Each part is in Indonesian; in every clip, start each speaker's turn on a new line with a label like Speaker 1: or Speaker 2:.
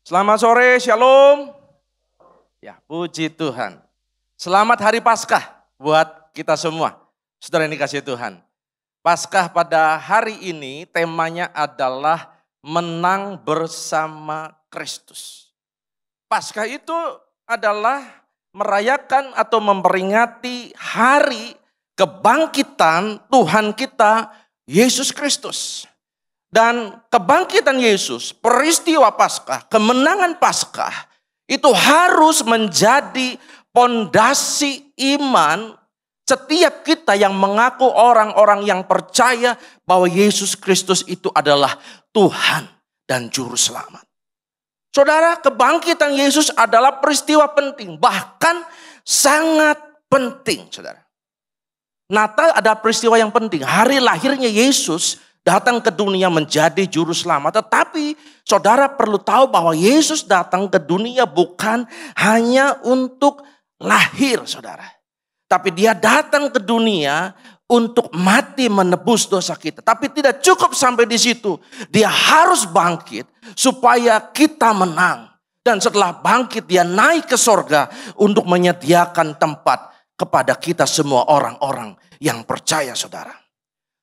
Speaker 1: Selamat sore, shalom. Ya, puji Tuhan. Selamat hari Paskah buat kita semua. Saudara yang dikasihi Tuhan. Paskah pada hari ini temanya adalah menang bersama Kristus. Paskah itu adalah merayakan atau memperingati hari kebangkitan Tuhan kita Yesus Kristus. Dan kebangkitan Yesus, peristiwa Paskah, kemenangan Paskah itu harus menjadi pondasi iman setiap kita yang mengaku orang-orang yang percaya bahwa Yesus Kristus itu adalah Tuhan dan Juru Selamat. Saudara, kebangkitan Yesus adalah peristiwa penting, bahkan sangat penting, saudara. Natal ada peristiwa yang penting, hari lahirnya Yesus datang ke dunia menjadi juru selamat. Tetapi saudara perlu tahu bahwa Yesus datang ke dunia bukan hanya untuk lahir, saudara. Tapi dia datang ke dunia untuk mati menebus dosa kita. Tapi tidak cukup sampai di situ. Dia harus bangkit supaya kita menang. Dan setelah bangkit dia naik ke sorga untuk menyediakan tempat kepada kita semua orang-orang yang percaya, saudara.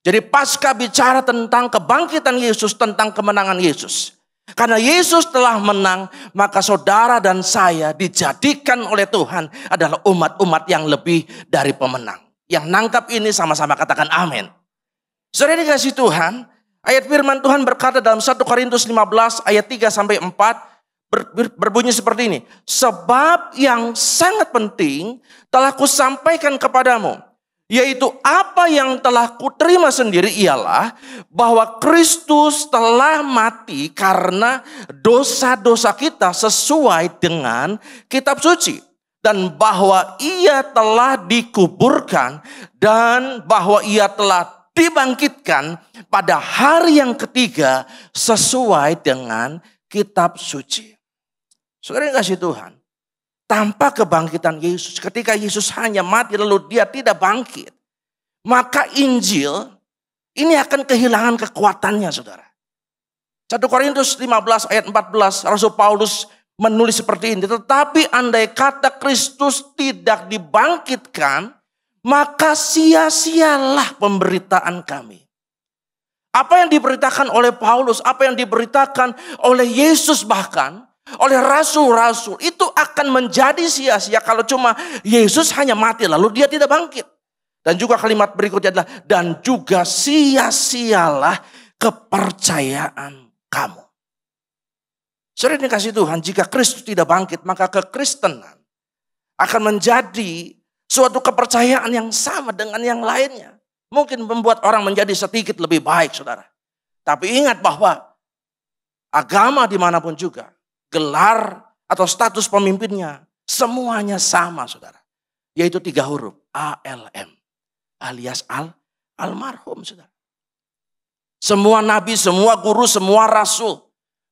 Speaker 1: Jadi Paskah bicara tentang kebangkitan Yesus, tentang kemenangan Yesus. Karena Yesus telah menang, maka saudara dan saya dijadikan oleh Tuhan adalah umat-umat yang lebih dari pemenang. Yang nangkap ini sama-sama katakan amin. Saudara dikasih Tuhan, ayat firman Tuhan berkata dalam 1 Korintus 15 ayat 3-4 berbunyi seperti ini. Sebab yang sangat penting telah kusampaikan kepadamu. Yaitu apa yang telah kuterima sendiri ialah bahwa Kristus telah mati karena dosa-dosa kita sesuai dengan kitab suci. Dan bahwa ia telah dikuburkan dan bahwa ia telah dibangkitkan pada hari yang ketiga sesuai dengan kitab suci. Saudara yang kasih Tuhan. Tanpa kebangkitan Yesus, ketika Yesus hanya mati lalu dia tidak bangkit, maka Injil ini akan kehilangan kekuatannya, saudara. 1 Korintus 15 ayat 14, Rasul Paulus menulis seperti ini. Tetapi andai kata Kristus tidak dibangkitkan, maka sia-sialah pemberitaan kami. Apa yang diberitakan oleh Paulus, apa yang diberitakan oleh Yesus bahkan, oleh rasul-rasul itu akan menjadi sia-sia kalau cuma Yesus hanya mati lalu dia tidak bangkit. Dan juga kalimat berikutnya adalah dan juga sia-sialah kepercayaan kamu. Saudara dikasih Tuhan, jika Kristus tidak bangkit maka kekristenan akan menjadi suatu kepercayaan yang sama dengan yang lainnya. Mungkin membuat orang menjadi sedikit lebih baik, saudara. Tapi ingat bahwa agama dimanapun juga, gelar atau status pemimpinnya semuanya sama, saudara. Yaitu 3 huruf ALM alias almarhum, saudara. Semua nabi, semua guru, semua rasul,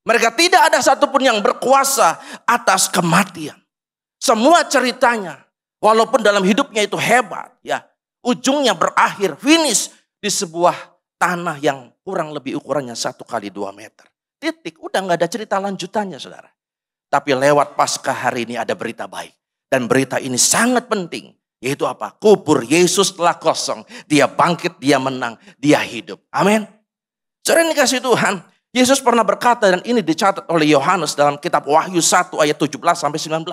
Speaker 1: mereka tidak ada satupun yang berkuasa atas kematian. Semua ceritanya walaupun dalam hidupnya itu hebat, ya, ujungnya berakhir finish di sebuah tanah yang kurang lebih ukurannya 1x2 meter. Titik, udah gak ada cerita lanjutannya, saudara. Tapi lewat Paskah hari ini ada berita baik. Dan berita ini sangat penting. Yaitu apa? Kubur Yesus telah kosong. Dia bangkit, dia menang, dia hidup. Amin. Saudara yang dikasih Tuhan, Yesus pernah berkata dan ini dicatat oleh Yohanes dalam kitab Wahyu 1 ayat 17-19.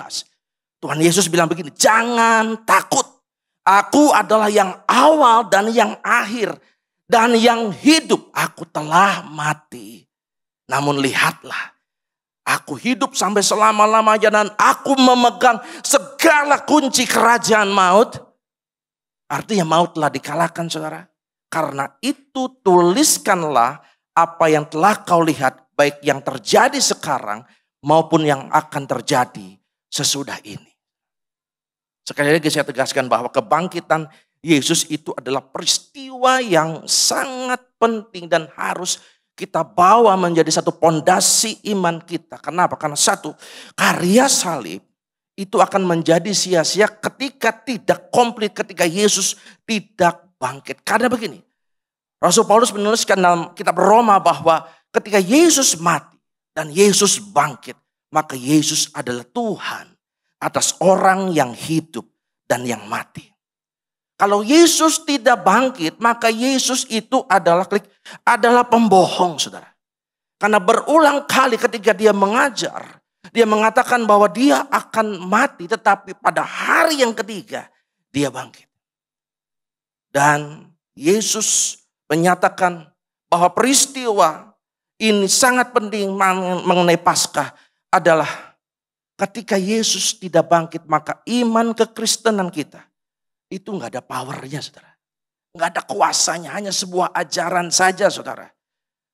Speaker 1: Tuhan Yesus bilang begini, jangan takut. Aku adalah yang awal dan yang akhir. Dan yang hidup, aku telah mati. Namun lihatlah, aku hidup sampai selama-lamanya dan aku memegang segala kunci kerajaan maut. Artinya maut telah dikalahkan, saudara. Karena itu tuliskanlah apa yang telah kau lihat, baik yang terjadi sekarang maupun yang akan terjadi sesudah ini. Sekali lagi saya tegaskan bahwa kebangkitan Yesus itu adalah peristiwa yang sangat penting dan harus kita bawa menjadi satu pondasi iman kita. Kenapa? Karena satu, karya salib itu akan menjadi sia-sia ketika tidak komplit, ketika Yesus tidak bangkit. Karena begini, Rasul Paulus menuliskan dalam kitab Roma bahwa ketika Yesus mati dan Yesus bangkit,
Speaker 2: maka Yesus adalah Tuhan atas orang yang hidup dan yang mati. Kalau Yesus tidak bangkit, maka Yesus itu adalah pembohong, saudara. Karena berulang kali ketika dia mengajar, dia mengatakan bahwa dia akan mati, tetapi pada hari yang ketiga dia bangkit. Dan Yesus menyatakan bahwa peristiwa ini sangat penting mengenai Paskah adalah ketika Yesus tidak bangkit, maka iman kekristenan kita itu nggak ada powernya, saudara. Nggak ada kuasanya, hanya sebuah ajaran saja, saudara.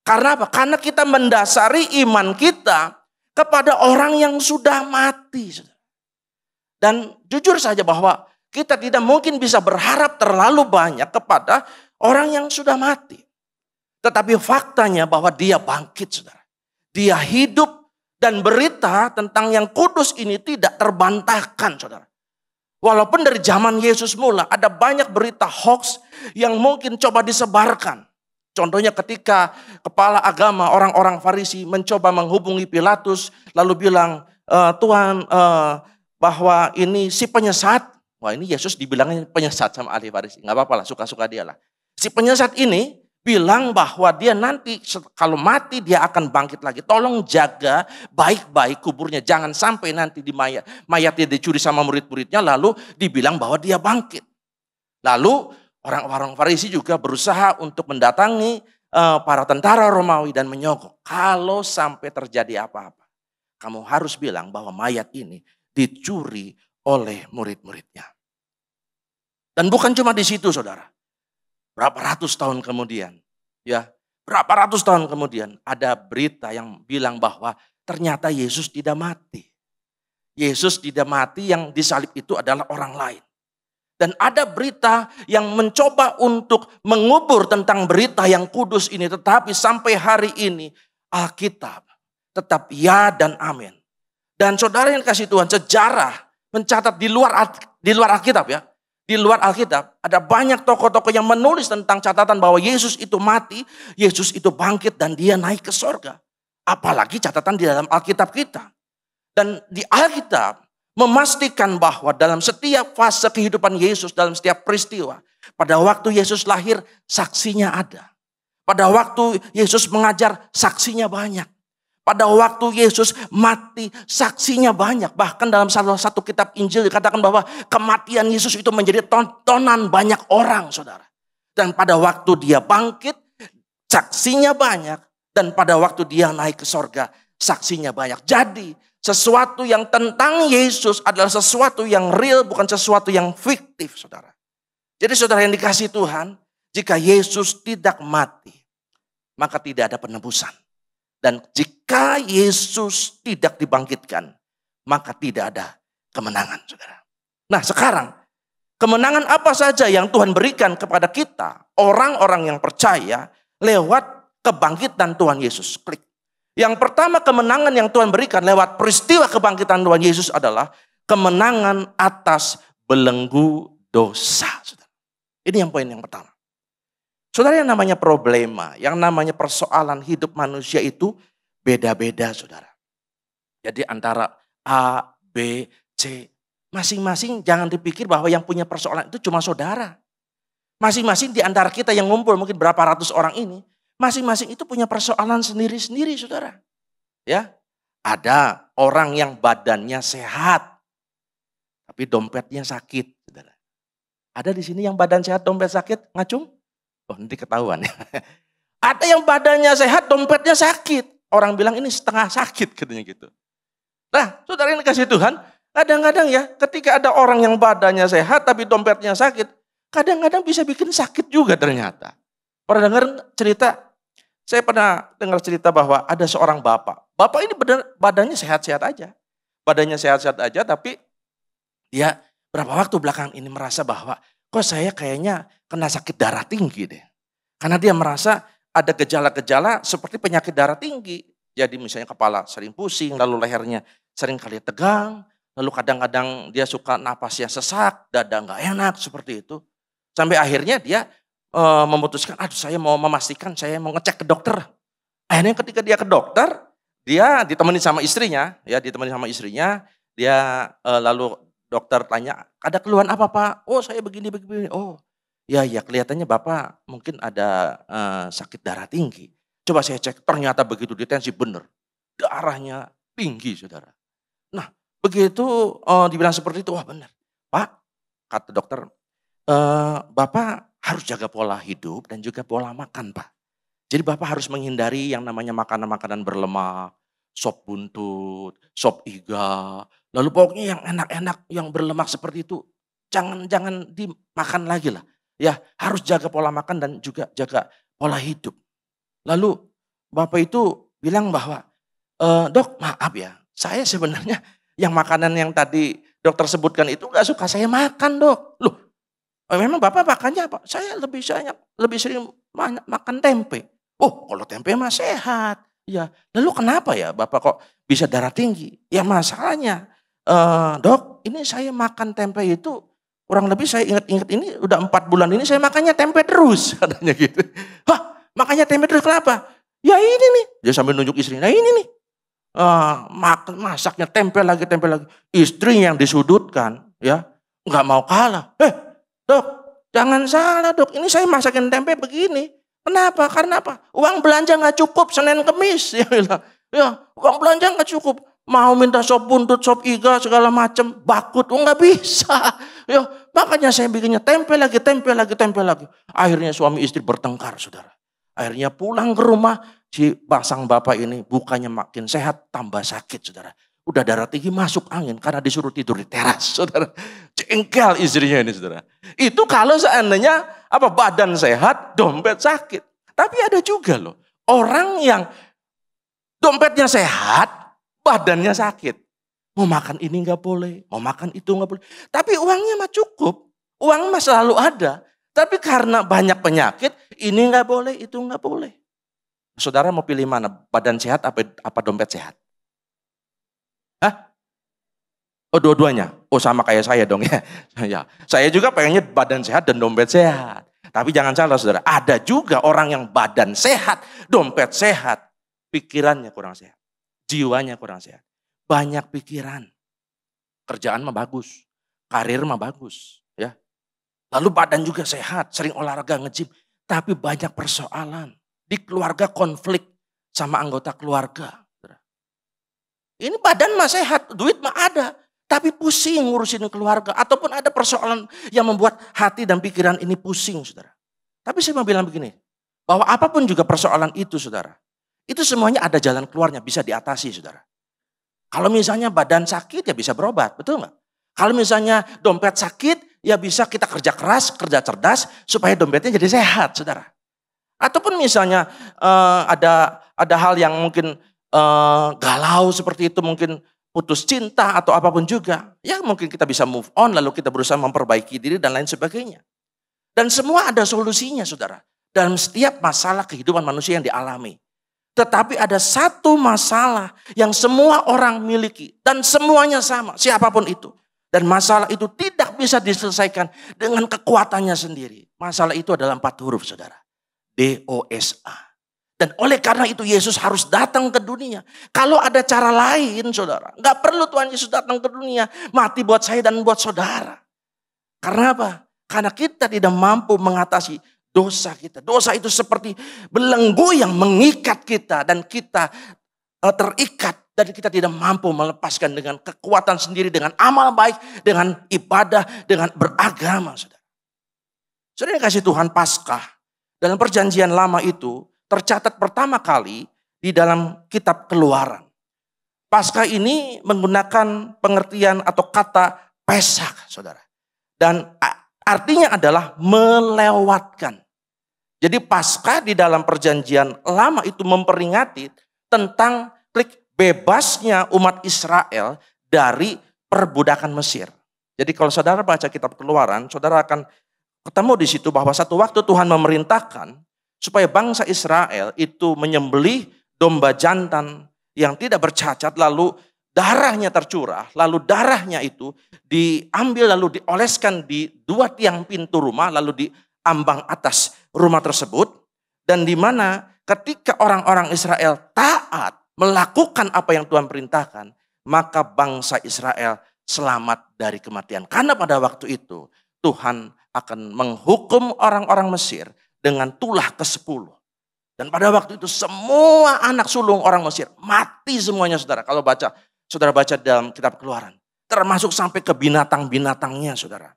Speaker 2: Karena apa? Karena kita mendasari iman kita kepada orang yang sudah mati, saudara. Dan jujur saja bahwa kita tidak mungkin bisa berharap terlalu banyak kepada orang yang sudah mati. Tetapi faktanya bahwa dia bangkit, saudara. Dia hidup dan berita tentang yang kudus ini tidak terbantahkan, saudara. Walaupun dari zaman Yesus mula ada banyak berita hoax yang mungkin coba disebarkan. Contohnya ketika kepala agama orang-orang Farisi mencoba menghubungi Pilatus lalu bilang, Tuhan bahwa ini si penyesat. Wah, ini Yesus dibilangnya penyesat sama ahli Farisi. Gak apa-apa lah, suka-suka dia lah. Si penyesat ini bilang bahwa dia nanti kalau mati dia akan bangkit lagi. Tolong jaga baik-baik kuburnya. Jangan sampai nanti di mayatnya dicuri sama murid-muridnya lalu dibilang bahwa dia bangkit. Lalu orang-orang Farisi juga berusaha untuk mendatangi para tentara Romawi dan menyogok. Kalau sampai terjadi apa-apa, kamu harus bilang bahwa mayat ini dicuri oleh murid-muridnya. Dan bukan cuma di situ, saudara. Berapa ratus tahun kemudian, ada berita yang bilang bahwa ternyata Yesus tidak mati. Yesus tidak mati, yang disalib itu adalah orang lain. Dan ada berita yang mencoba untuk mengubur tentang berita yang kudus ini. Tetapi sampai hari ini Alkitab tetap ya dan amin. Dan saudara yang kasih Tuhan, sejarah mencatat di luar Alkitab ya. Di luar Alkitab ada banyak tokoh-tokoh yang menulis tentang catatan bahwa Yesus itu mati, Yesus itu bangkit dan dia naik ke sorga. Apalagi catatan di dalam Alkitab kita. Dan di Alkitab memastikan bahwa dalam setiap fase kehidupan Yesus, dalam setiap peristiwa. Pada waktu Yesus lahir, saksinya ada. Pada waktu Yesus mengajar, saksinya banyak. Pada waktu Yesus mati, saksinya banyak. Bahkan dalam salah satu kitab Injil dikatakan bahwa kematian Yesus itu menjadi tontonan banyak orang, saudara. Dan pada waktu dia bangkit, saksinya banyak. Dan pada waktu dia naik ke sorga, saksinya banyak. Jadi sesuatu yang tentang Yesus adalah sesuatu yang real, bukan sesuatu yang fiktif, saudara. Jadi saudara yang dikasihi Tuhan, jika Yesus tidak mati, maka tidak ada penebusan. Dan jika Yesus tidak dibangkitkan, maka tidak ada kemenangan, saudara. Nah sekarang, kemenangan apa saja yang Tuhan berikan kepada kita, orang-orang yang percaya, lewat kebangkitan Tuhan Yesus. Klik. Yang pertama kemenangan yang Tuhan berikan lewat peristiwa kebangkitan Tuhan Yesus adalah kemenangan atas belenggu dosa, saudara. Ini yang poin yang pertama. Saudara, yang namanya problema, yang namanya persoalan hidup manusia itu beda-beda, saudara. Jadi antara A, B, C, masing-masing jangan dipikir bahwa yang punya persoalan itu cuma saudara. Masing-masing di antara kita yang ngumpul mungkin berapa ratus orang ini, masing-masing itu punya persoalan sendiri-sendiri, saudara. Ya, ada orang yang badannya sehat, tapi dompetnya sakit, saudara. Ada di sini yang badan sehat, dompet sakit, ngacung? Oh, nanti ketahuan. Ada yang badannya sehat, dompetnya sakit. Orang bilang ini setengah sakit, katanya gitu. Nah, saudara yang dikasihi Tuhan, kadang-kadang ya, ketika ada orang yang badannya sehat tapi dompetnya sakit, kadang-kadang bisa bikin sakit juga ternyata. Pernah dengar cerita? Saya pernah dengar cerita bahwa ada seorang bapak. Bapak ini badannya sehat-sehat aja. Badannya sehat-sehat aja, tapi dia berapa waktu belakang ini merasa bahwa kok saya kayaknya kena sakit darah tinggi deh. Karena dia merasa ada gejala-gejala seperti penyakit darah tinggi. Jadi misalnya kepala sering pusing, lalu lehernya sering kali tegang. Lalu kadang-kadang dia suka napasnya sesak, dada nggak enak seperti itu. Sampai akhirnya dia memutuskan, aduh saya mau memastikan, saya mau ngecek ke dokter. Akhirnya ketika dia ke dokter, dia ditemani sama istrinya, dia lalu dokter tanya, ada keluhan apa Pak? Oh saya begini. Oh ya kelihatannya Bapak mungkin ada sakit darah tinggi. Coba saya cek, ternyata begitu ditensi benar. Darahnya tinggi saudara. Nah begitu dibilang seperti itu, wah benar. Pak, kata dokter, Bapak harus jaga pola hidup dan juga pola makan Pak. Jadi Bapak harus menghindari yang namanya makanan-makanan berlemak, sop buntut, sop iga. Lalu pokoknya yang enak-enak, yang berlemak seperti itu, jangan dimakan lagi lah. Ya harus jaga pola makan dan juga jaga pola hidup. Lalu Bapak itu bilang bahwa, dok maaf ya, saya sebenarnya yang makanan yang tadi dokter sebutkan itu gak suka saya makan dok. Loh, memang Bapak makannya apa? Saya lebih sering makan tempe. Oh kalau tempe mah sehat. Ya, lalu kenapa ya Bapak kok bisa darah tinggi? Ya masalahnya, dok ini saya makan tempe itu kurang lebih saya ingat-ingat ini udah 4 bulan ini saya makannya tempe terus. Katanya gitu. Hah? Makanya tempe terus kenapa? Ya ini nih. Dia sambil nunjuk istrinya. Nah ini nih. Masaknya tempe lagi. Istri yang disudutkan. Ya. Nggak mau kalah. Dok. Jangan salah dok. Ini saya masakin tempe begini. Kenapa? Karena apa? Uang belanja nggak cukup Senin Kemis. Dia bilang. Ya uang belanja nggak cukup. Mau minta sop buntut, sop iga segala macam. Bakut. Nggak bisa. Ya, makanya saya bikinnya tempe lagi. Akhirnya suami istri bertengkar saudara. Akhirnya pulang ke rumah, si sang bapak ini bukannya makin sehat, tambah sakit saudara. Udah darah tinggi masuk angin karena disuruh tidur di teras saudara. Jengkel istrinya ini saudara. Itu kalau seandainya badan sehat, dompet sakit. Tapi ada juga loh, orang yang dompetnya sehat, badannya sakit. Mau makan ini gak boleh, mau makan itu gak boleh. Tapi uangnya mah cukup, uang mah selalu ada. Tapi karena banyak penyakit, ini nggak boleh, itu nggak boleh. Saudara mau pilih mana? Badan sehat apa dompet sehat? Hah? Oh dua-duanya? Oh sama kayak saya dong ya. Ya, saya juga pengennya badan sehat dan dompet sehat. Tapi jangan salah saudara, ada juga orang yang badan sehat, dompet sehat, pikirannya kurang sehat, jiwanya kurang sehat. Banyak pikiran, kerjaan mah bagus, karir mah bagus, ya. Lalu badan juga sehat, sering olahraga nge-gym. Tapi banyak persoalan. Di keluarga konflik sama anggota keluarga. Ini badan mah sehat, duit mah ada. Tapi pusing ngurusin keluarga. Ataupun ada persoalan yang membuat hati dan pikiran ini pusing saudara. Tapi saya mau bilang begini. Bahwa apapun juga persoalan itu saudara. Itu semuanya ada jalan keluarnya, bisa diatasi saudara. Kalau misalnya badan sakit ya bisa berobat, betul nggak? Kalau misalnya dompet sakit, ya bisa kita kerja keras, kerja cerdas, supaya dompetnya jadi sehat, saudara. Ataupun misalnya ada hal yang mungkin galau seperti itu, mungkin putus cinta atau apapun juga. Ya mungkin kita bisa move on, lalu kita berusaha memperbaiki diri dan lain sebagainya. Dan semua ada solusinya, saudara. Dalam setiap masalah kehidupan manusia yang dialami. Tetapi ada satu masalah yang semua orang miliki. Dan semuanya sama, siapapun itu. Dan masalah itu tidak bisa diselesaikan dengan kekuatannya sendiri. Masalah itu adalah 4 huruf saudara. DOSA. Dan oleh karena itu Yesus harus datang ke dunia. Kalau ada cara lain saudara. Gak perlu Tuhan Yesus datang ke dunia. Mati buat saya dan buat saudara. Karena apa? Karena kita tidak mampu mengatasi dosa kita. Dosa itu seperti belenggu yang mengikat kita. Dan kita terikat. Dan kita tidak mampu melepaskan dengan kekuatan sendiri, dengan amal baik, dengan ibadah, dengan beragama. Saudara yang kasih Tuhan, Paskah dalam perjanjian lama itu tercatat pertama kali di dalam kitab Keluaran. Paskah ini menggunakan pengertian atau kata Pesak, saudara. Dan artinya adalah melewatkan. Jadi Paskah di dalam perjanjian lama itu memperingati tentang bebasnya umat Israel dari perbudakan Mesir. Jadi kalau saudara baca kitab Keluaran, saudara akan ketemu di situ bahwa satu waktu Tuhan memerintahkan supaya bangsa Israel itu menyembelih domba jantan yang tidak bercacat, lalu darahnya tercurah, lalu darahnya itu diambil lalu dioleskan di 2 tiang pintu rumah, lalu di ambang atas rumah tersebut, dan di mana ketika orang-orang Israel taat melakukan apa yang Tuhan perintahkan, maka bangsa Israel selamat dari kematian. Karena pada waktu itu Tuhan akan menghukum orang-orang Mesir dengan tulah ke-10. Dan pada waktu itu semua anak sulung orang Mesir mati semuanya, saudara. Kalau saudara baca dalam kitab Keluaran. Termasuk sampai ke binatang-binatangnya, saudara.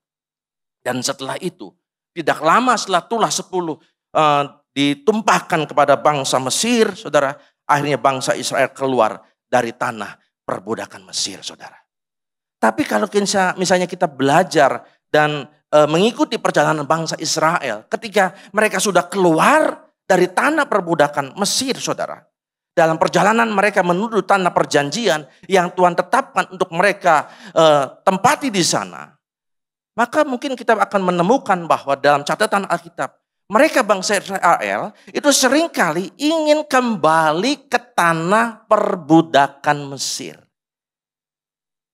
Speaker 2: Dan setelah itu, tidak lama setelah tulah 10 ditumpahkan kepada bangsa Mesir, saudara. Akhirnya bangsa Israel keluar dari tanah perbudakan Mesir, saudara. Tapi kalau misalnya kita belajar dan mengikuti perjalanan bangsa Israel, ketika mereka sudah keluar dari tanah perbudakan Mesir, saudara. Dalam perjalanan mereka menuju tanah perjanjian yang Tuhan tetapkan untuk mereka tempati di sana. Maka mungkin kita akan menemukan bahwa dalam catatan Alkitab, mereka bangsa Israel itu seringkali ingin kembali ke tanah perbudakan Mesir.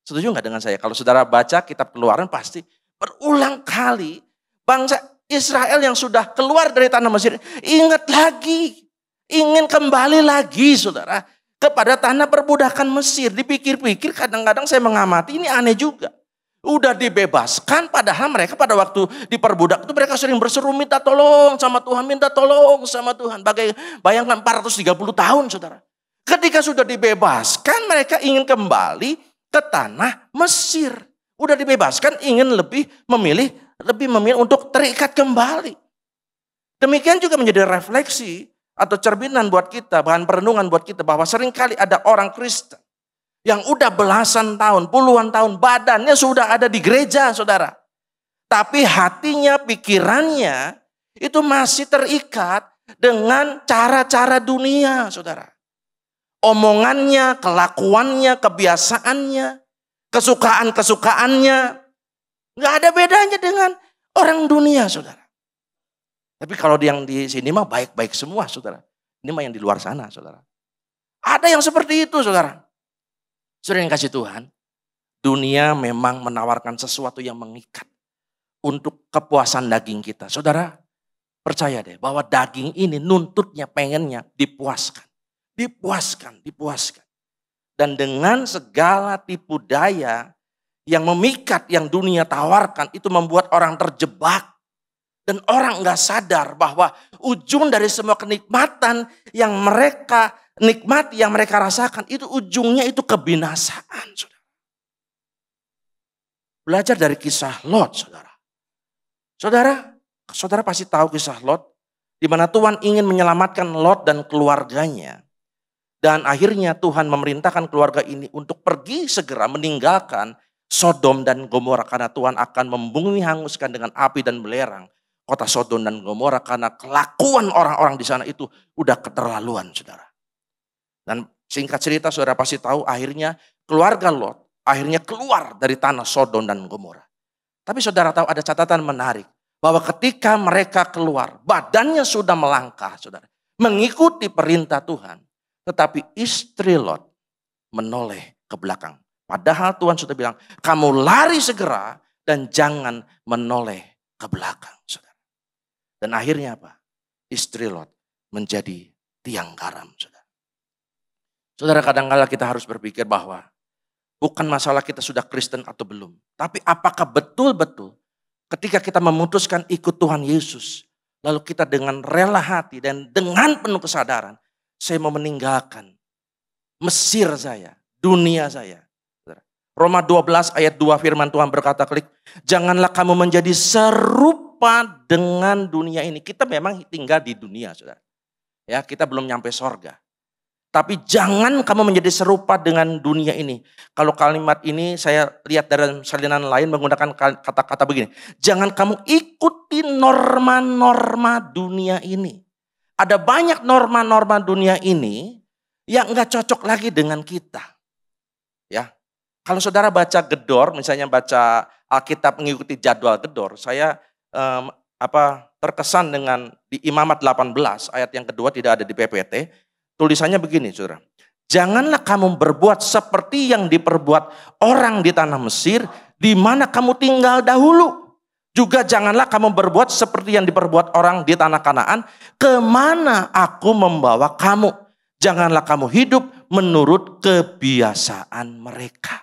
Speaker 2: Setuju nggak dengan saya? Kalau saudara baca kitab Keluaran pasti berulang kali bangsa Israel yang sudah keluar dari tanah Mesir ingat lagi, ingin kembali lagi, saudara, kepada tanah perbudakan Mesir. Dipikir-pikir kadang-kadang saya mengamati ini aneh juga. Udah dibebaskan, padahal mereka pada waktu diperbudak itu mereka sering berseru minta tolong sama Tuhan, minta tolong sama Tuhan. Bayangkan 430 tahun, saudara. Ketika sudah dibebaskan, mereka ingin kembali ke tanah Mesir. Udah dibebaskan, ingin lebih memilih untuk terikat kembali. Demikian juga menjadi refleksi atau cerminan buat kita, bahan perenungan buat kita, bahwa seringkali ada orang Kristen yang udah belasan tahun, puluhan tahun, badannya sudah ada di gereja, saudara. Tapi hatinya, pikirannya itu masih terikat dengan cara-cara dunia, saudara. Omongannya, kelakuannya, kebiasaannya, kesukaan-kesukaannya, nggak ada bedanya dengan orang dunia, saudara. Tapi kalau yang di sini mah baik-baik semua, saudara. Ini mah yang di luar sana, saudara. Ada yang seperti itu, saudara. Saudara yang kasih Tuhan, dunia memang menawarkan sesuatu yang mengikat untuk kepuasan daging kita. Saudara, percaya deh bahwa daging ini nuntutnya, pengennya dipuaskan. Dipuaskan. Dan dengan segala tipu daya yang memikat, yang dunia tawarkan, itu membuat orang terjebak. Dan orang gak sadar bahwa ujung dari semua kenikmatan yang mereka nikmati, yang mereka rasakan, itu ujungnya itu kebinasaan, saudara. Belajar dari kisah Lot, saudara. Saudara pasti tahu kisah Lot, di mana Tuhan ingin menyelamatkan Lot dan keluarganya. Dan akhirnya Tuhan memerintahkan keluarga ini untuk pergi segera meninggalkan Sodom dan Gomora, karena Tuhan akan membumi hanguskan dengan api dan belerang kota Sodom dan Gomora, karena kelakuan orang-orang di sana itu udah keterlaluan, saudara. Dan singkat cerita, saudara pasti tahu akhirnya keluarga Lot akhirnya keluar dari tanah Sodom dan Gomora. Tapi saudara tahu ada catatan menarik, bahwa ketika mereka keluar, badannya sudah melangkah, saudara, mengikuti perintah Tuhan. Tetapi istri Lot menoleh ke belakang. Padahal Tuhan sudah bilang, kamu lari segera dan jangan menoleh ke belakang, saudara. Dan akhirnya apa? Istri Lot menjadi tiang garam, saudara. Saudara, kadang-kala kita harus berpikir bahwa bukan masalah kita sudah Kristen atau belum. Tapi apakah betul-betul ketika kita memutuskan ikut Tuhan Yesus, lalu kita dengan rela hati dan dengan penuh kesadaran, saya mau meninggalkan Mesir saya, dunia saya. Roma 12 ayat 2 firman Tuhan berkata, janganlah kamu menjadi serupa dengan dunia ini. Kita memang tinggal di dunia, saudara. Ya, kita belum nyampe sorga. Tapi jangan kamu menjadi serupa dengan dunia ini. Kalau kalimat ini saya lihat dari salinan lain menggunakan kata-kata begini. Jangan kamu ikuti norma-norma dunia ini. Ada banyak norma-norma dunia ini yang enggak cocok lagi dengan kita. Ya. Kalau saudara baca Gedor, misalnya baca Alkitab mengikuti jadwal Gedor, saya terkesan dengan di Imamat 18 ayat yang kedua, tidak ada di PPT. Tulisannya begini, saudara. Janganlah kamu berbuat seperti yang diperbuat orang di tanah Mesir, di mana kamu tinggal dahulu. Juga janganlah kamu berbuat seperti yang diperbuat orang di tanah Kanaan, kemana aku membawa kamu. Janganlah kamu hidup menurut kebiasaan mereka.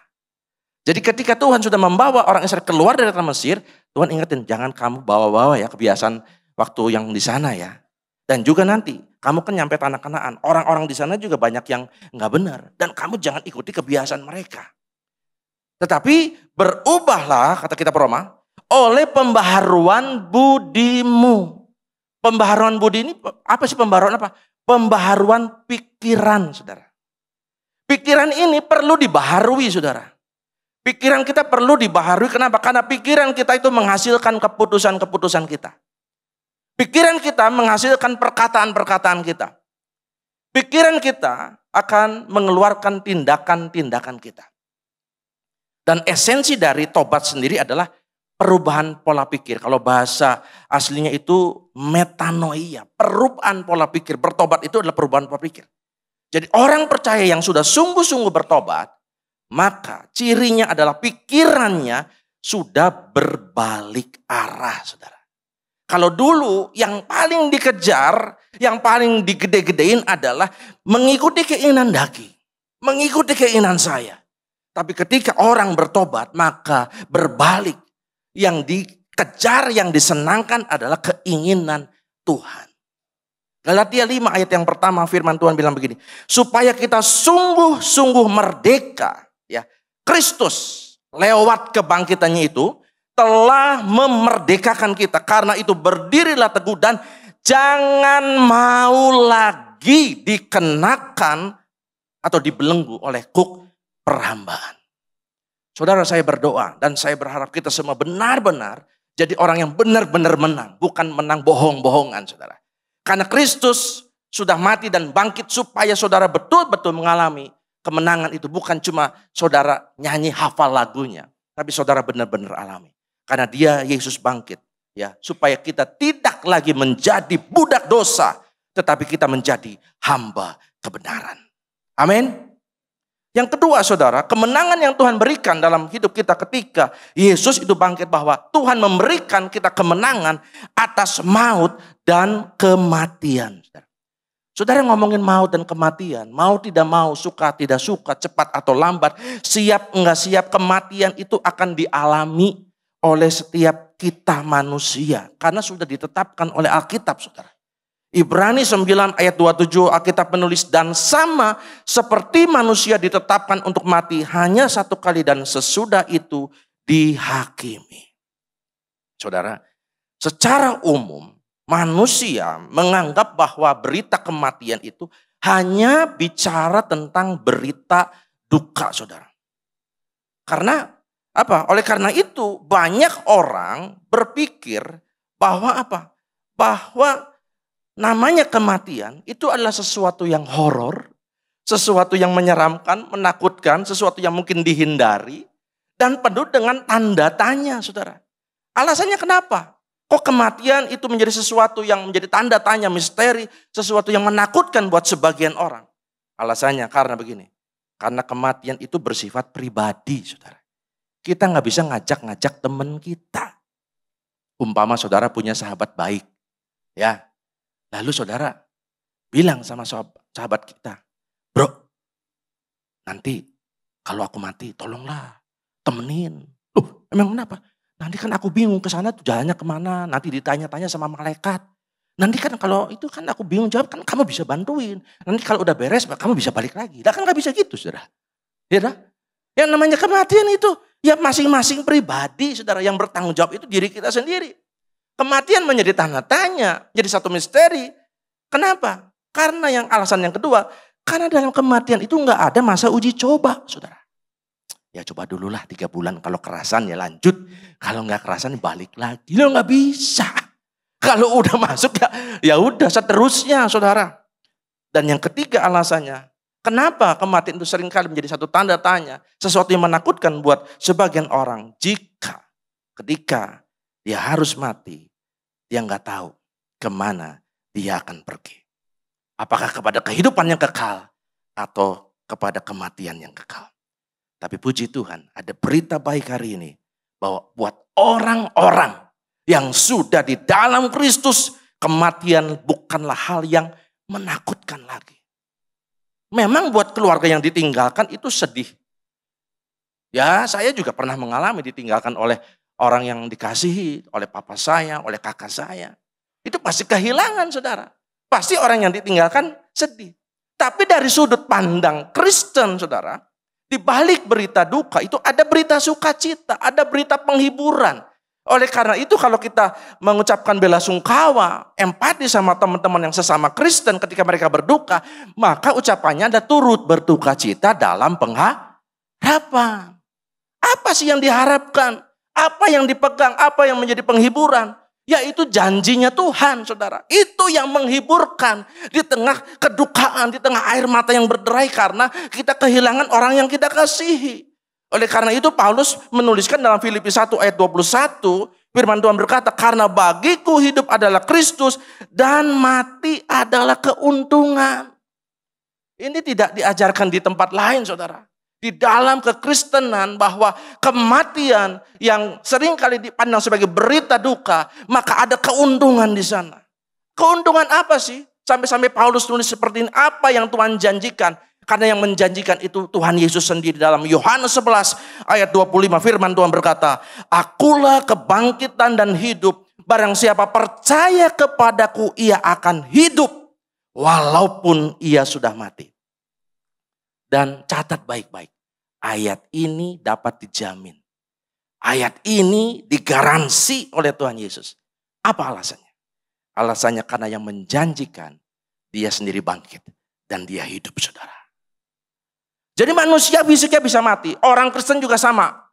Speaker 2: Jadi ketika Tuhan sudah membawa orang Israel keluar dari tanah Mesir, Tuhan ingetin, jangan kamu bawa-bawa ya kebiasaan waktu yang di sana ya. Dan juga nanti kamu kan nyampe tanah Kanaan, orang-orang di sana juga banyak yang nggak benar. Dan kamu jangan ikuti kebiasaan mereka. Tetapi berubahlah, kata kitab Roma, oleh pembaharuan budimu. Pembaharuan budi ini apa sih pembaharuan apa? Pembaharuan pikiran, saudara. Pikiran ini perlu dibaharui, saudara. Pikiran kita perlu dibaharui. Kenapa? Karena pikiran kita itu menghasilkan keputusan-keputusan kita. Pikiran kita menghasilkan perkataan-perkataan kita. Pikiran kita akan mengeluarkan tindakan-tindakan kita. Dan esensi dari tobat sendiri adalah perubahan pola pikir. Kalau bahasa aslinya itu metanoia, perubahan pola pikir. Bertobat itu adalah perubahan pola pikir. Jadi orang percaya yang sudah sungguh-sungguh bertobat, maka cirinya adalah pikirannya sudah berbalik arah, saudara. Kalau dulu yang paling dikejar, yang paling digede-gedein adalah mengikuti keinginan daging. Mengikuti keinginan saya. Tapi ketika orang bertobat, maka berbalik. Yang dikejar, yang disenangkan adalah keinginan Tuhan. Galatia 5 ayat yang pertama firman Tuhan bilang begini. Supaya kita sungguh-sungguh merdeka. Ya, Kristus lewat kebangkitannya itu telah memerdekakan kita. Karena itu berdirilah teguh dan jangan mau lagi dikenakan atau dibelenggu oleh kuk perhambaan. Saudara, saya berdoa dan saya berharap kita semua benar-benar jadi orang yang benar-benar menang. Bukan menang bohong-bohongan, saudara. Karena Kristus sudah mati dan bangkit supaya saudara betul-betul mengalami kemenangan itu. Bukan cuma saudara nyanyi hafal lagunya. Tapi saudara benar-benar alami. Karena dia Yesus bangkit. Ya, supaya kita tidak lagi menjadi budak dosa. Tetapi kita menjadi hamba kebenaran. Amin. Yang kedua saudara, kemenangan yang Tuhan berikan dalam hidup kita ketika Yesus itu bangkit, bahwa Tuhan memberikan kita kemenangan atas maut dan kematian. Saudara ngomongin maut dan kematian, mau tidak mau, suka tidak suka, cepat atau lambat, siap enggak siap, kematian itu akan dialami oleh setiap kita manusia. Karena sudah ditetapkan oleh Alkitab, saudara. Ibrani 9 ayat 27 Alkitab menulis, dan sama seperti manusia ditetapkan untuk mati hanya satu kali dan sesudah itu dihakimi. Saudara, secara umum manusia menganggap bahwa berita kematian itu hanya bicara tentang berita duka, saudara. Karena apa? Oleh karena itu banyak orang berpikir bahwa apa? Bahwa namanya kematian itu adalah sesuatu yang horor, sesuatu yang menyeramkan, menakutkan, sesuatu yang mungkin dihindari, dan penuh dengan tanda tanya, saudara. Alasannya kenapa? Kok kematian itu menjadi sesuatu yang menjadi tanda tanya, misteri, sesuatu yang menakutkan buat sebagian orang? Alasannya karena begini, karena kematian itu bersifat pribadi, saudara. Kita nggak bisa ngajak-ngajak teman kita. Umpama saudara punya sahabat baik, ya. Lalu saudara bilang sama sahabat kita, bro, nanti kalau aku mati tolonglah temenin. Loh, emang kenapa? Nanti kan aku bingung ke sana tuh jalannya kemana, nanti ditanya-tanya sama malaikat. Nanti kan kalau itu kan aku bingung jawab, kan kamu bisa bantuin. Nanti kalau udah beres kamu bisa balik lagi. Lah kan gak bisa gitu, saudara. Ya dah? Yang namanya kematian itu ya masing-masing pribadi, saudara. Yang bertanggung jawab itu diri kita sendiri. Kematian menjadi tanda tanya, jadi satu misteri. Kenapa? Karena alasan yang kedua, karena dalam kematian itu nggak ada masa uji coba, saudara. Ya coba dulu lah 3 bulan, kalau kerasan ya lanjut, kalau nggak kerasan balik lagi. Lo nggak bisa. Kalau udah masuk ya udah seterusnya, saudara. Dan yang ketiga alasannya, kenapa kematian itu seringkali menjadi satu tanda tanya, sesuatu yang menakutkan buat sebagian orang, ketika dia harus mati, dia nggak tahu kemana dia akan pergi. Apakah kepada kehidupan yang kekal atau kepada kematian yang kekal. Tapi puji Tuhan, ada berita baik hari ini bahwa buat orang-orang yang sudah di dalam Kristus, kematian bukanlah hal yang menakutkan lagi. Memang buat keluarga yang ditinggalkan itu sedih. Ya, saya juga pernah mengalami ditinggalkan oleh orang yang dikasihi, oleh papa saya, oleh kakak saya. Itu pasti kehilangan, saudara. Pasti orang yang ditinggalkan sedih. Tapi dari sudut pandang Kristen, saudara, di balik berita duka itu ada berita sukacita, ada berita penghiburan. Oleh karena itu kalau kita mengucapkan bela sungkawa, empati sama teman-teman yang sesama Kristen ketika mereka berduka, maka ucapannya ada turut berduka cita dalam pengharapan. Apa sih yang diharapkan? Apa yang dipegang? Apa yang menjadi penghiburan? Yaitu janjinya Tuhan, saudara. Itu yang menghiburkan di tengah kedukaan, di tengah air mata yang berderai karena kita kehilangan orang yang kita kasihi. Oleh karena itu Paulus menuliskan dalam Filipi 1 ayat 21, firman Tuhan berkata, karena bagiku hidup adalah Kristus dan mati adalah keuntungan. Ini tidak diajarkan di tempat lain, saudara. Di dalam kekristenan bahwa kematian yang seringkali dipandang sebagai berita duka, maka ada keuntungan di sana. Keuntungan apa sih? Sampai-sampai Paulus tulis seperti ini, apa yang Tuhan janjikan? Karena yang menjanjikan itu Tuhan Yesus sendiri. Dalam Yohanes 11 ayat 25 firman Tuhan berkata, akulah kebangkitan dan hidup. Barang siapa percaya kepadaku ia akan hidup walaupun ia sudah mati. Dan catat baik-baik, ayat ini dapat dijamin. Ayat ini digaransi oleh Tuhan Yesus. Apa alasannya? Alasannya karena yang menjanjikan dia sendiri bangkit dan dia hidup, saudara. Jadi manusia fisiknya bisa mati. Orang Kristen juga sama.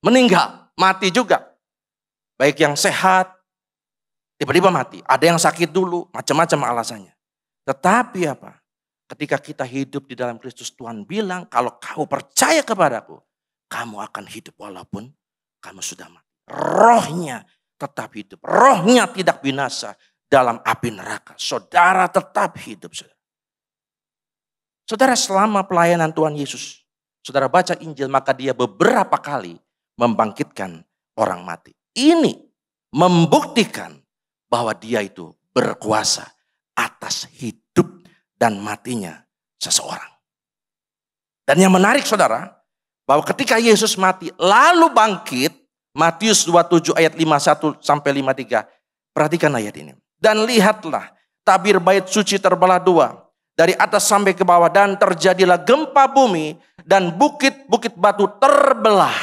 Speaker 2: Meninggal, mati juga. Baik yang sehat, tiba-tiba mati. Ada yang sakit dulu, macam-macam alasannya. Tetapi apa? Ketika kita hidup di dalam Kristus, Tuhan bilang, kalau kamu percaya kepadaku, kamu akan hidup walaupun kamu sudah mati. Rohnya tetap hidup. Rohnya tidak binasa dalam api neraka. Saudara tetap hidup, saudara. Saudara, selama pelayanan Tuhan Yesus, saudara baca Injil, maka dia beberapa kali membangkitkan orang mati. Ini membuktikan bahwa dia itu berkuasa atas hidup dan matinya seseorang. Dan yang menarik, saudara, bahwa ketika Yesus mati lalu bangkit, Matius 27 ayat 51 sampai 53. Perhatikan ayat ini. Dan lihatlah, tabir bait suci terbelah dua, dari atas sampai ke bawah, dan terjadilah gempa bumi dan bukit-bukit batu terbelah.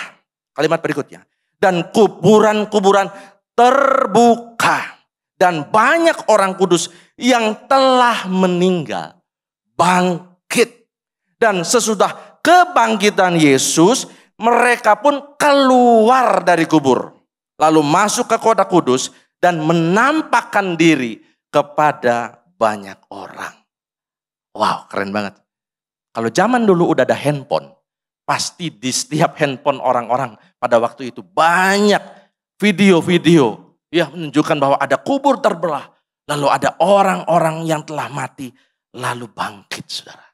Speaker 2: Kalimat berikutnya. Dan kuburan-kuburan terbuka. Dan banyak orang kudus yang telah meninggal bangkit. Dan sesudah kebangkitan Yesus, mereka pun keluar dari kubur. Lalu masuk ke kota kudus dan menampakkan diri kepada banyak orang. Wow, keren banget. Kalau zaman dulu udah ada handphone, pasti di setiap handphone orang-orang pada waktu itu banyak video-video yang menunjukkan bahwa ada kubur terbelah, lalu ada orang-orang yang telah mati, lalu bangkit, saudara.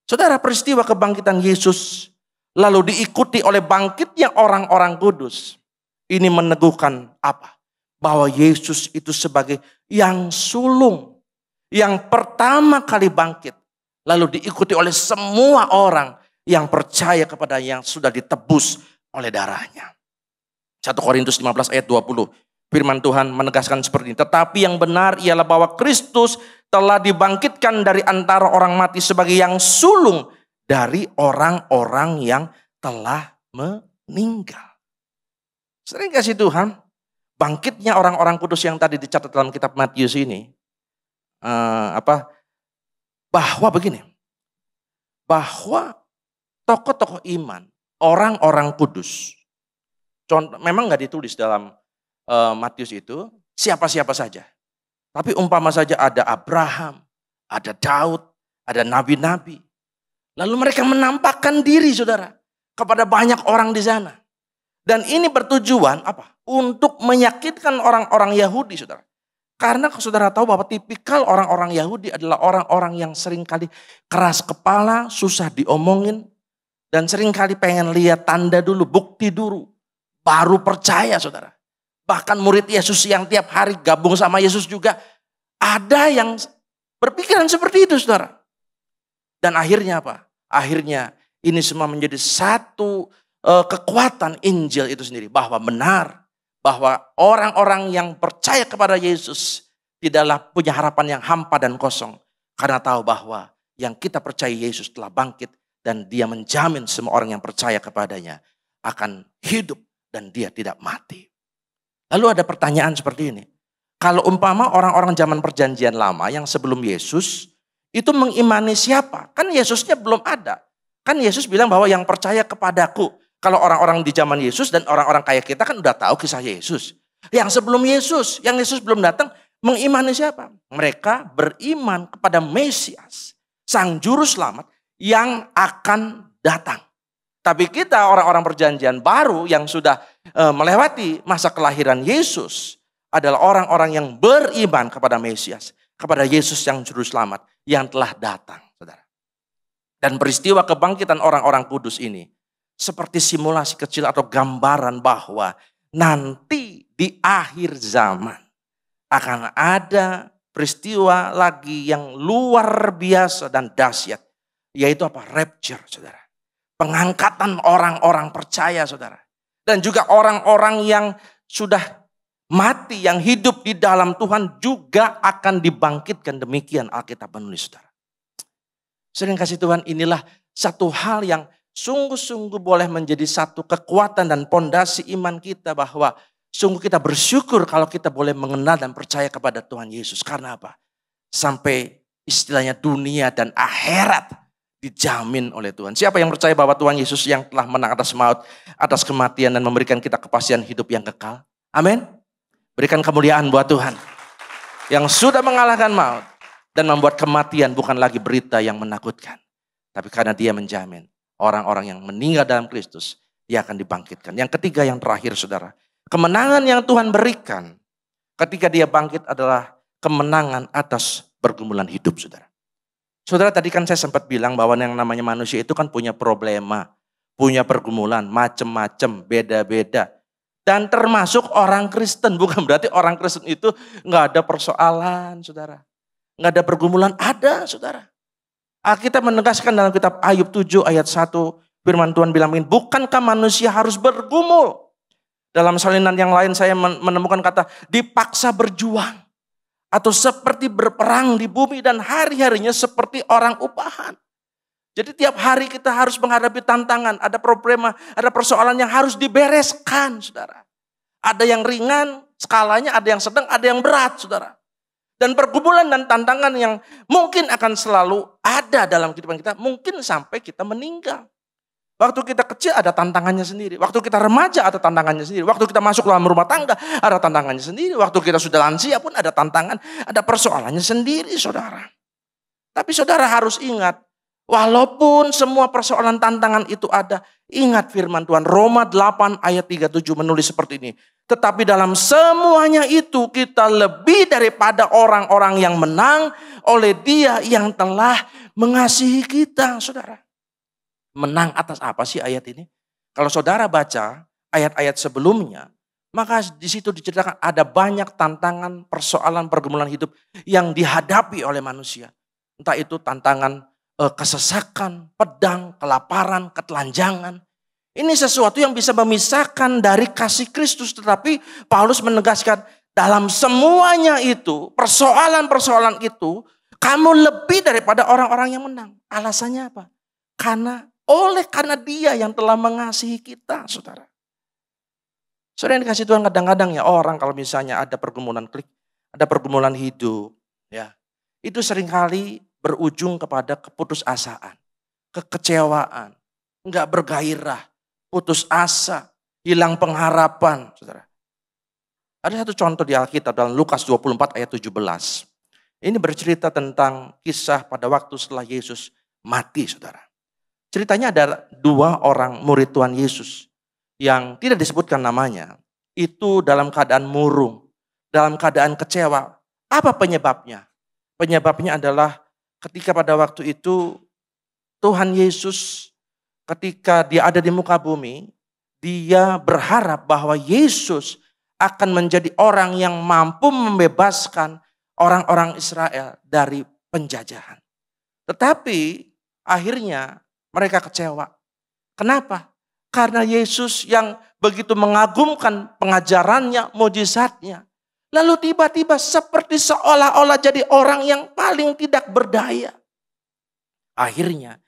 Speaker 2: Saudara, peristiwa kebangkitan Yesus lalu diikuti oleh bangkitnya orang-orang kudus. Ini meneguhkan apa? Bahwa Yesus itu sebagai yang sulung, yang pertama kali bangkit, lalu diikuti oleh semua orang yang percaya kepada yang sudah ditebus oleh darahnya. 1 Korintus 15 ayat 20. Firman Tuhan menegaskan seperti ini. Tetapi yang benar ialah bahwa Kristus telah dibangkitkan dari antara orang mati sebagai yang sulung dari orang-orang yang telah meninggal. Sering kasih Tuhan, bangkitnya orang-orang kudus yang tadi dicatat dalam kitab Matius ini, bahwa begini, bahwa tokoh-tokoh iman, orang-orang kudus, contoh, memang nggak ditulis dalam Matius itu siapa-siapa saja, tapi umpama saja ada Abraham, ada Daud, ada nabi-nabi, lalu mereka menampakkan diri, saudara, kepada banyak orang di sana, dan ini bertujuan apa? Untuk menyakitkan orang-orang Yahudi, saudara. Karena saudara tahu bahwa tipikal orang-orang Yahudi adalah orang-orang yang seringkali keras kepala, susah diomongin, dan seringkali pengen lihat tanda dulu, bukti dulu, baru percaya, saudara. Bahkan murid Yesus yang tiap hari gabung sama Yesus juga ada yang berpikiran seperti itu, saudara. Dan akhirnya apa? Akhirnya ini semua menjadi satu kekuatan Injil itu sendiri. Bahwa benar, bahwa orang-orang yang percaya kepada Yesus tidaklah punya harapan yang hampa dan kosong. Karena tahu bahwa yang kita percaya Yesus telah bangkit dan dia menjamin semua orang yang percaya kepadanya akan hidup dan dia tidak mati. Lalu ada pertanyaan seperti ini. Kalau umpama orang-orang zaman perjanjian lama yang sebelum Yesus itu mengimani siapa? Kan Yesusnya belum ada. Kan Yesus bilang bahwa yang percaya kepadaku. Kalau orang-orang di zaman Yesus dan orang-orang kayak kita kan udah tahu kisah Yesus. Yang sebelum Yesus, yang Yesus belum datang, mengimani siapa? Mereka beriman kepada Mesias, Sang Juru Selamat yang akan datang. Tapi kita orang-orang perjanjian baru yang sudah melewati masa kelahiran Yesus adalah orang-orang yang beriman kepada Mesias, kepada Yesus yang Juru Selamat yang telah datang, saudara. Dan peristiwa kebangkitan orang-orang kudus ini seperti simulasi kecil atau gambaran bahwa nanti di akhir zaman akan ada peristiwa lagi yang luar biasa dan dahsyat. Yaitu apa? Rapture, saudara. Pengangkatan orang-orang percaya, saudara. Dan juga orang-orang yang sudah mati, yang hidup di dalam Tuhan juga akan dibangkitkan. Demikian Alkitab menulis, saudara. Sering kasih Tuhan, inilah satu hal yang sungguh-sungguh boleh menjadi satu kekuatan dan pondasi iman kita bahwa sungguh kita bersyukur kalau kita boleh mengenal dan percaya kepada Tuhan Yesus. Karena apa? Sampai istilahnya dunia dan akhirat dijamin oleh Tuhan. Siapa yang percaya bahwa Tuhan Yesus yang telah menang atas maut, atas kematian dan memberikan kita kepastian hidup yang kekal? Amin. Berikan kemuliaan buat Tuhan yang sudah mengalahkan maut dan membuat kematian bukan lagi berita yang menakutkan. Tapi karena dia menjamin orang-orang yang meninggal dalam Kristus, dia akan dibangkitkan. Yang ketiga, yang terakhir, saudara. Kemenangan yang Tuhan berikan ketika dia bangkit adalah kemenangan atas pergumulan hidup, saudara. Saudara, tadi kan saya sempat bilang bahwa yang namanya manusia itu kan punya problema, punya pergumulan, macam-macam, beda-beda. Dan termasuk orang Kristen, bukan berarti orang Kristen itu nggak ada persoalan, saudara. Nggak ada pergumulan, ada, saudara. Alkitab menegaskan dalam kitab Ayub 7 ayat 1, firman Tuhan bilang, bukankah manusia harus bergumul? Dalam salinan yang lain saya menemukan kata dipaksa berjuang. Atau seperti berperang di bumi dan hari-harinya seperti orang upahan. Jadi tiap hari kita harus menghadapi tantangan, ada problema, ada persoalan yang harus dibereskan, saudara. Ada yang ringan skalanya, ada yang sedang, ada yang berat, saudara. Dan pergumulan dan tantangan yang mungkin akan selalu ada dalam kehidupan kita, mungkin sampai kita meninggal. Waktu kita kecil ada tantangannya sendiri. Waktu kita remaja ada tantangannya sendiri. Waktu kita masuk dalam rumah tangga ada tantangannya sendiri. Waktu kita sudah lansia pun ada tantangan, ada persoalannya sendiri, saudara. Tapi saudara harus ingat, walaupun semua persoalan tantangan itu ada, ingat firman Tuhan. Roma 8 ayat 37 menulis seperti ini. Tetapi dalam semuanya itu kita lebih daripada orang-orang yang menang oleh Dia yang telah mengasihi kita, saudara. Menang atas apa sih ayat ini? Kalau saudara baca ayat-ayat sebelumnya, maka di situ diceritakan ada banyak tantangan, persoalan, pergumulan hidup yang dihadapi oleh manusia. Entah itu tantangan kesesakan, pedang, kelaparan, ketelanjangan. Ini sesuatu yang bisa memisahkan dari kasih Kristus. Tetapi Paulus menegaskan dalam semuanya itu, persoalan-persoalan itu, kamu lebih daripada orang-orang yang menang. Alasannya apa? Karena Dia yang telah mengasihi kita, saudara. Saudara yang dikasih Tuhan, kadang-kadang ya orang kalau misalnya ada pergumulan ada pergumulan hidup, ya itu seringkali berujung kepada keputusasaan, kekecewaan, enggak bergairah, putus asa, hilang pengharapan, saudara. Ada satu contoh di Alkitab dalam Lukas 24 ayat 17. Ini bercerita tentang kisah pada waktu setelah Yesus mati, saudara. Ceritanya ada dua orang murid Tuhan Yesus yang tidak disebutkan namanya. Itu dalam keadaan murung, dalam keadaan kecewa. Apa penyebabnya? Penyebabnya adalah ketika pada waktu itu Tuhan Yesus ketika dia ada di muka bumi, dia berharap bahwa Yesus akan menjadi orang yang mampu membebaskan orang-orang Israel dari penjajahan. Tetapi Akhirnya mereka kecewa. Kenapa? Karena Yesus yang begitu mengagumkan pengajarannya, mujizatnya. Lalu tiba-tiba seperti seolah-olah jadi orang yang paling tidak berdaya. Akhirnya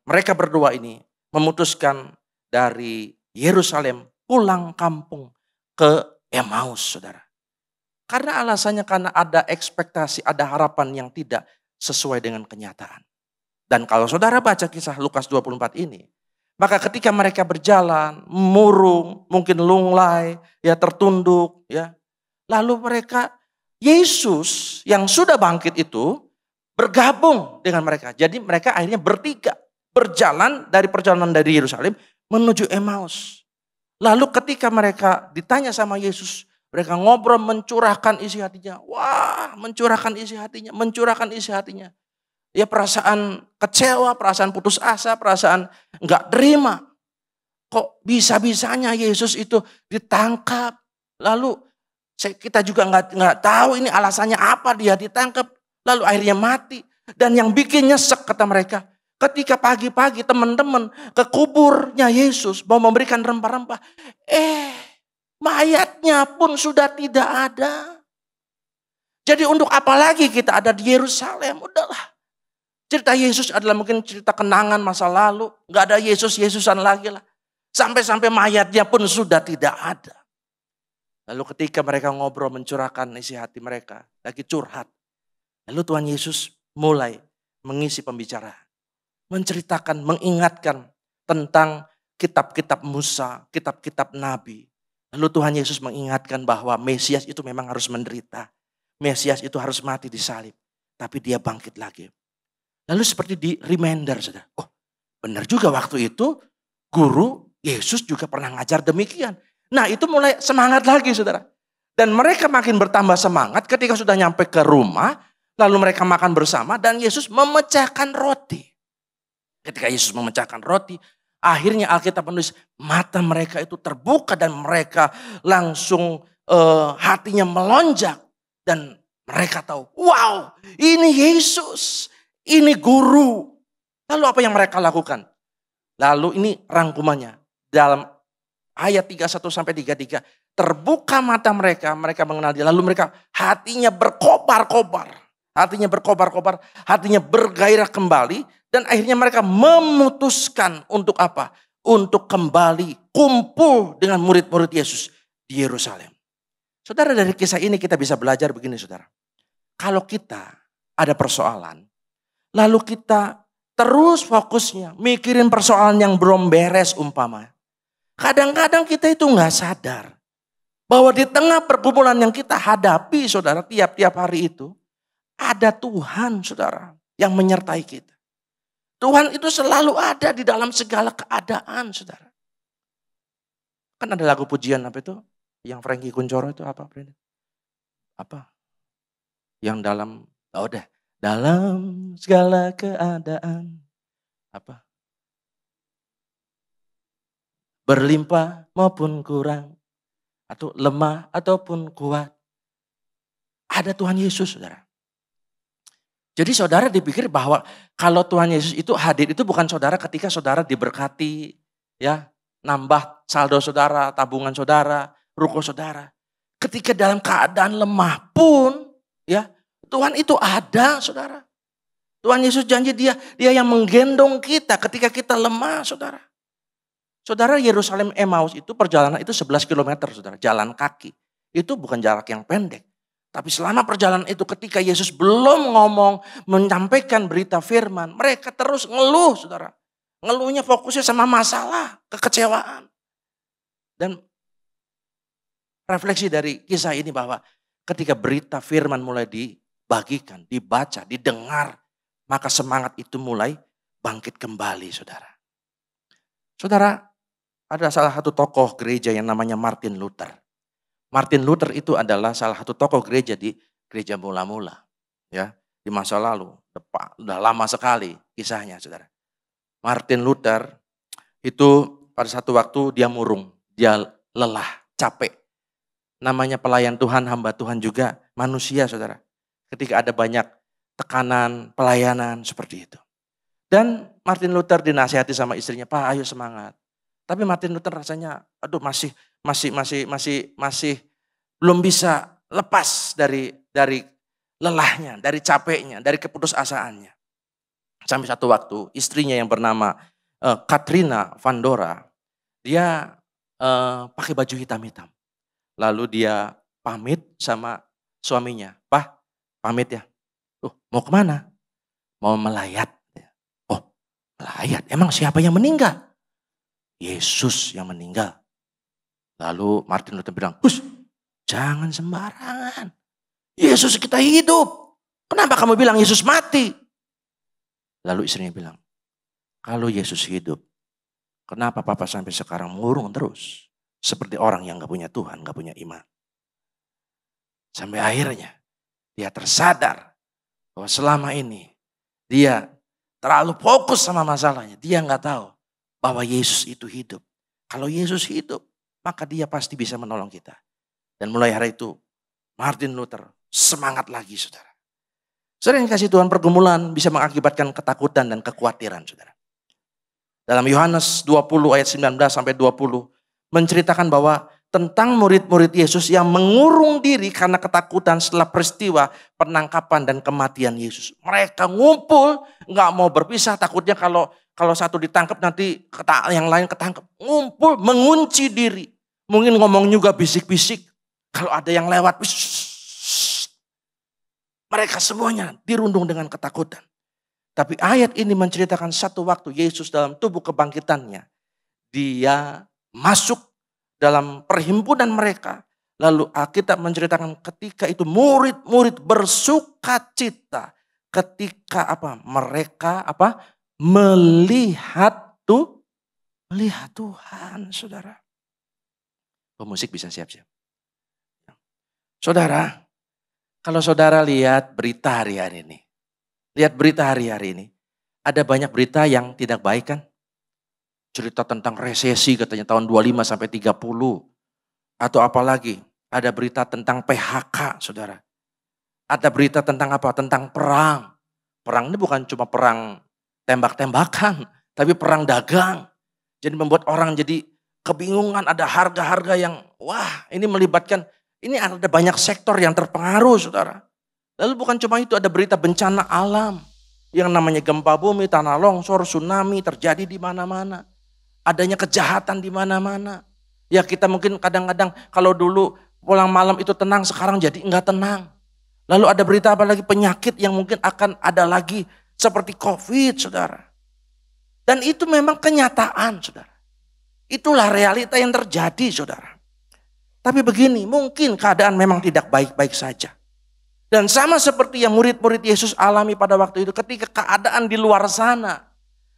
Speaker 2: mereka berdua ini memutuskan dari Yerusalem pulang kampung ke Emmaus, saudara. Karena alasannya karena ada ekspektasi, ada harapan yang tidak sesuai dengan kenyataan. Dan kalau saudara baca kisah Lukas 24 ini, maka ketika mereka berjalan, murung, mungkin lunglai, ya tertunduk, ya. Lalu Yesus yang sudah bangkit itu bergabung dengan mereka. Jadi mereka akhirnya bertiga berjalan perjalanan dari Yerusalem menuju Emmaus. Lalu ketika mereka ditanya sama Yesus, mereka ngobrol mencurahkan isi hatinya. Wah, mencurahkan isi hatinya. Ya perasaan kecewa, perasaan putus asa, perasaan enggak terima. Kok bisa-bisanya Yesus itu ditangkap. Lalu kita juga enggak tahu ini alasannya apa dia ditangkap. Lalu akhirnya mati. Dan yang bikin nyesek kata mereka. Ketika pagi-pagi teman-teman ke kuburnya Yesus mau memberikan rempah-rempah. Mayatnya pun sudah tidak ada. Jadi untuk apa lagi kita ada di Yerusalem? Udahlah. Cerita Yesus adalah mungkin cerita kenangan masa lalu. Gak ada Yesusan lagi lah. Sampai-sampai mayatnya pun sudah tidak ada. Lalu ketika mereka ngobrol mencurahkan isi hati mereka. Lagi curhat. Lalu Tuhan Yesus mulai mengisi pembicaraan. Menceritakan, mengingatkan tentang kitab-kitab Musa, kitab-kitab Nabi. Lalu Tuhan Yesus mengingatkan bahwa Mesias itu memang harus menderita. Mesias itu harus mati di salib. Tapi dia bangkit lagi. Lalu seperti di reminder, saudara. Oh, benar juga waktu itu guru Yesus juga pernah ngajar demikian. Nah itu mulai semangat lagi, saudara. Dan mereka makin bertambah semangat ketika sudah nyampe ke rumah. Lalu mereka makan bersama dan Yesus memecahkan roti. Ketika Yesus memecahkan roti, akhirnya Alkitab menulis mata mereka itu terbuka dan mereka langsung hatinya melonjak. Dan mereka tahu, wow, ini Yesus. Ini guru. Lalu apa yang mereka lakukan? Lalu ini rangkumannya. Dalam ayat 31 sampai 33. Terbuka mata mereka, mereka mengenal dia. Lalu mereka hatinya berkobar-kobar. Hatinya berkobar-kobar, hatinya bergairah kembali. Dan akhirnya mereka memutuskan untuk apa? Untuk kembali kumpul dengan murid-murid Yesus di Yerusalem. Saudara, dari kisah ini kita bisa belajar begini, saudara. Kalau kita ada persoalan, lalu kita terus fokusnya mikirin persoalan yang belum beres umpama. Kadang-kadang kita itu nggak sadar bahwa di tengah pergumulan yang kita hadapi, saudara, tiap-tiap hari itu ada Tuhan, saudara, yang menyertai kita. Tuhan itu selalu ada di dalam segala keadaan, saudara. Kan ada lagu pujian apa itu? Yang Frankie Kuncoro itu apa? Apa? Yang dalam segala keadaan. Apa? Berlimpah maupun kurang. Atau lemah ataupun kuat. Ada Tuhan Yesus, saudara. Jadi saudara dipikir bahwa kalau Tuhan Yesus itu hadir itu bukan saudara ketika saudara diberkati, ya, nambah saldo saudara, tabungan saudara, ruko saudara. Ketika dalam keadaan lemah pun, ya, Tuhan itu ada, saudara. Tuhan Yesus janji dia yang menggendong kita ketika kita lemah, saudara. Saudara, Yerusalem Emmaus itu perjalanan itu 11 km, saudara, jalan kaki. Itu bukan jarak yang pendek. Tapi selama perjalanan itu ketika Yesus belum ngomong, menyampaikan berita firman, mereka terus ngeluh, saudara. Ngeluhnya fokusnya sama masalah, kekecewaan. Dan refleksi dari kisah ini bahwa ketika berita firman mulai dibagikan, dibaca, didengar, maka semangat itu mulai bangkit kembali, saudara. Saudara, ada salah satu tokoh gereja yang namanya Martin Luther. Martin Luther itu adalah salah satu tokoh gereja di gereja mula-mula, ya, di masa lalu. Udah lama sekali kisahnya, saudara. Martin Luther itu pada satu waktu dia murung, dia lelah, capek. Namanya pelayan Tuhan, hamba Tuhan juga manusia, saudara. Ketika ada banyak tekanan, pelayanan seperti itu. Dan Martin Luther dinasihati sama istrinya, Pak ayo semangat. Tapi Martin Luther rasanya, aduh masih belum bisa lepas dari lelahnya, dari capeknya, dari keputusasaannya. Sampai satu waktu istrinya yang bernama Katrina Van Dora, dia pakai baju hitam-hitam. Lalu dia pamit sama suaminya, Pak pamit ya. Mau kemana? Mau melayat. Oh melayat, emang siapa yang meninggal? Yesus yang meninggal. Lalu Martin Luther bilang, jangan sembarangan. Yesus kita hidup. Kenapa kamu bilang Yesus mati? Lalu istrinya bilang, kalau Yesus hidup, kenapa Papa sampai sekarang murung terus? Seperti orang yang gak punya Tuhan, gak punya iman. Sampai akhirnya dia tersadar bahwa selama ini dia terlalu fokus sama masalahnya. Dia gak tahu bahwa Yesus itu hidup. Kalau Yesus hidup, maka dia pasti bisa menolong kita. Dan mulai hari itu Martin Luther semangat lagi saudara. Saudara yang kasih Tuhan, pergumulan bisa mengakibatkan ketakutan dan kekhawatiran saudara. Dalam Yohanes 20 ayat 19 sampai 20 menceritakan bahwa tentang murid-murid Yesus yang mengurung diri karena ketakutan setelah peristiwa penangkapan dan kematian Yesus. Mereka ngumpul, gak mau berpisah, takutnya kalau satu ditangkap nanti yang lain ketangkap. Ngumpul, mengunci diri. Mungkin ngomong juga bisik-bisik. Kalau ada yang lewat, mereka semuanya dirundung dengan ketakutan. Tapi ayat ini menceritakan satu waktu Yesus dalam tubuh kebangkitannya. Dia masuk dalam perhimpunan mereka. Lalu Alkitab menceritakan ketika itu murid-murid bersukacita. Ketika mereka melihat Tuhan saudara. Pemusik bisa siap-siap. Saudara, kalau saudara lihat berita hari-hari ini. Lihat berita hari-hari ini. Ada banyak berita yang tidak baik kan? Cerita tentang resesi katanya tahun 25 sampai 30. Atau apalagi ada berita tentang PHK saudara. Ada berita tentang apa? Tentang perang. Perang ini bukan cuma perang tembak-tembakan. Tapi perang dagang. Jadi membuat orang jadi kebingungan. Ada harga-harga yang ini melibatkan. Ini ada banyak sektor yang terpengaruh saudara. Lalu bukan cuma itu, ada berita bencana alam. Yang namanya gempa bumi, tanah longsor, tsunami terjadi di mana-mana. Adanya kejahatan di mana-mana. Ya kita mungkin kadang-kadang kalau dulu pulang malam itu tenang, sekarang jadi enggak tenang. Lalu ada berita apa lagi, penyakit yang mungkin akan ada lagi seperti COVID saudara. Dan itu memang kenyataan saudara. Itulah realita yang terjadi saudara. Tapi begini, mungkin keadaan memang tidak baik-baik saja. Dan sama seperti yang murid-murid Yesus alami pada waktu itu. Ketika keadaan di luar sana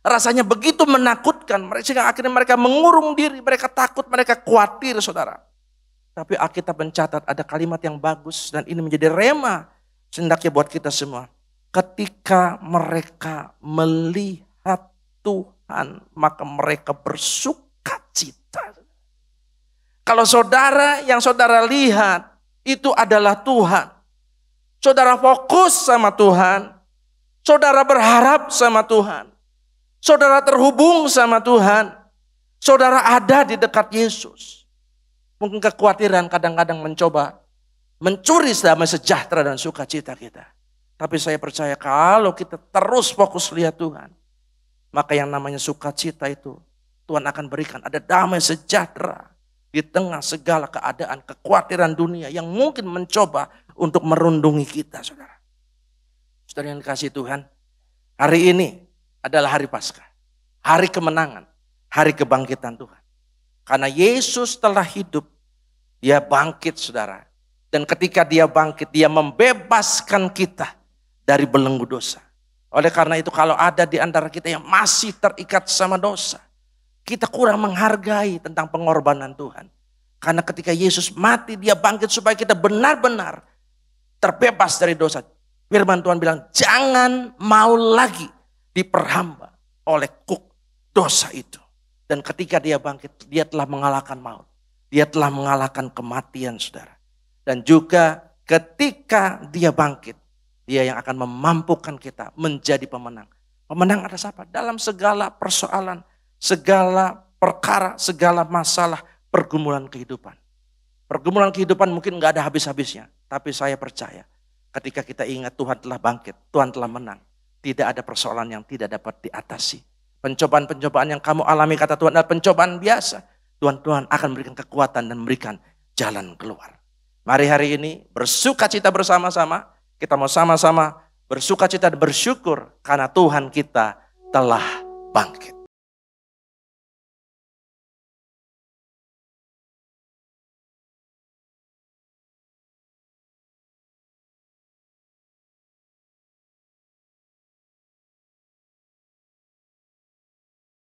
Speaker 2: rasanya begitu menakutkan. Sehingga akhirnya mereka mengurung diri. Mereka takut, mereka khawatir saudara. Tapi Alkitab mencatat ada kalimat yang bagus. Dan ini menjadi rema hendaknya buat kita semua. Ketika mereka melihat Tuhan, maka mereka bersukacita. Kalau saudara yang saudara lihat itu adalah Tuhan. Saudara fokus sama Tuhan. Saudara berharap sama Tuhan. Saudara terhubung sama Tuhan. Saudara ada di dekat Yesus. Mungkin kekhawatiran kadang-kadang mencoba mencuri damai sejahtera dan sukacita kita. Tapi saya percaya kalau kita terus fokus lihat Tuhan, maka yang namanya sukacita itu Tuhan akan berikan. Ada damai sejahtera di tengah segala keadaan, kekhawatiran dunia yang mungkin mencoba untuk merundungi kita, saudara. Saudara yang dikasihi Tuhan, hari ini adalah hari Paskah, hari kemenangan, hari kebangkitan Tuhan. Karena Yesus telah hidup, dia bangkit saudara. Dan ketika dia bangkit, dia membebaskan kita dari belenggu dosa. Oleh karena itu kalau ada di antara kita yang masih terikat sama dosa, kita kurang menghargai tentang pengorbanan Tuhan. Karena ketika Yesus mati, dia bangkit supaya kita benar-benar terbebas dari dosa. Firman Tuhan bilang, jangan mau lagi diperhamba oleh dosa itu. Dan ketika dia bangkit, dia telah mengalahkan maut. Dia telah mengalahkan kematian saudara. Dan juga ketika dia bangkit, dia yang akan memampukan kita menjadi pemenang. Pemenang atas apa? Dalam segala persoalan, segala perkara, segala masalah pergumulan kehidupan. Pergumulan kehidupan mungkin gak ada habis-habisnya. Tapi saya percaya ketika kita ingat Tuhan telah bangkit, Tuhan telah menang. Tidak ada persoalan yang tidak dapat diatasi. Pencobaan-pencobaan yang kamu alami kata Tuhan adalah pencobaan biasa. Tuhan akan memberikan kekuatan dan memberikan jalan keluar. Mari hari ini bersuka cita bersama-sama. Kita mau sama-sama bersuka cita dan bersyukur karena Tuhan kita telah bangkit.